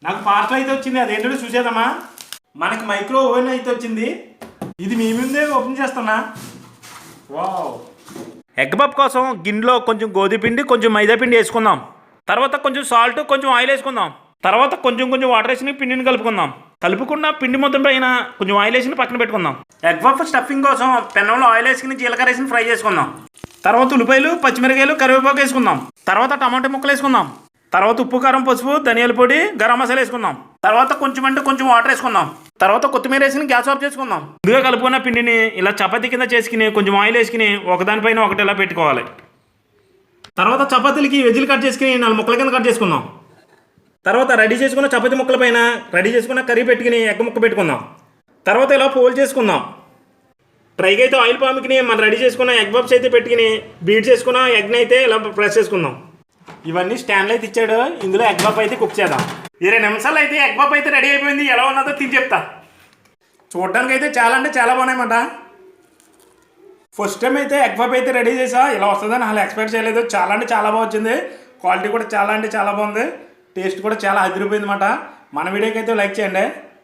నాకు పార్సల్ అయితే వచ్చింది, అదేంటో చూసేదమ్మా. మనకి మైక్రో ఓవెన్ అయితే వచ్చింది. ఇది మీ ముందే ఓపెన్ చేస్తున్నా. వావ్. ఎగ్ పఫ్ కోసం గిన్నెలో కొంచెం గోధుమ పిండి, కొంచెం మైదా పిండి వేసుకుందాం. తర్వాత కొంచెం సాల్ట్, కొంచెం ఆయిల్ వేసుకుందాం. తర్వాత కొంచెం వాటర్ వేసి పిండిని కలుపుకుందాం. కలుపుకున్న పిండి మొత్తం పైన కొంచెం ఆయిల్ వేసి పక్కన పెట్టుకుందాం. ఎగ్ పఫ్ స్టఫింగ్ కోసం పెనంలో ఆయిల్ వేసుకుని జీలకర్ర వేసి ఫ్రై చేసుకుందాం. తర్వాత ఉల్లిపాయలు, పచ్చిమిరకాయలు, కరివేపాకు వేసుకుందాం. తర్వాత టమాటా ముక్కలు వేసుకుందాం. తర్వాత ఉప్పు, కారం, పసుపు, ధనియాల పొడి, గరం మసాలా వేసుకుందాం. తర్వాత కొంచెం వాటర్ వేసుకుందాం. తర్వాత కొత్తిమీర వేసుకుని గ్యాస్ ఆఫ్ చేసుకుందాం. ముందుగా కలుపుకున్న పిండిని ఇలా చపాతీ కింద చేసుకుని కొంచెం ఆయిల్ వేసుకుని ఒకదానిపైన ఒకటి ఇలా పెట్టుకోవాలి. తర్వాత చపాతీలకి వెజ్జీలు కట్ చేసుకుని 4 ముక్కల కింద కట్ చేసుకుందాం. తర్వాత రెడీ చేసుకున్న చపాతీ ముక్కల పైన రెడీ చేసుకున్న కర్రీ పెట్టుకుని ఎగ్ ముక్క పెట్టుకుందాం. తర్వాత ఇలా ఫోల్డ్ చేసుకుందాం. ట్రైకి అయితే ఆయిల్ పాముకుని మనం రెడీ చేసుకున్న ఎగ్ పఫ్స్ అయితే పెట్టుకుని బీట్ చేసుకున్న ఎగ్ని అయితే ఇలా ప్రెస్ చేసుకుందాం. ఇవన్నీ స్టాండ్లో అయితే ఇచ్చాడు. ఇందులో ఎగ్ పఫ్ అయితే కుక్ చేద్దాం. 20 నిమిషాలు అయితే ఎగ్ పఫ్ అయితే రెడీ అయిపోయింది. ఎలా ఉన్నదో తిని చెప్తా. చూడడానికి అయితే చాలా అంటే చాలా బాగున్నాయన్నమాట. ఫస్ట్ టైం అయితే ఎగ్ పఫ్ అయితే రెడీ చేసా. ఇలా వస్తుందని అసలు ఎక్స్పెక్ట్ చేయలేదు. చాలా అంటే చాలా బాగా వచ్చింది. క్వాలిటీ కూడా చాలా అంటే చాలా బాగుంది. టేస్ట్ కూడా చాలా అదిరిపోయింది అన్నమాట. మన వీడియోకి అయితే లైక్ చేయండి.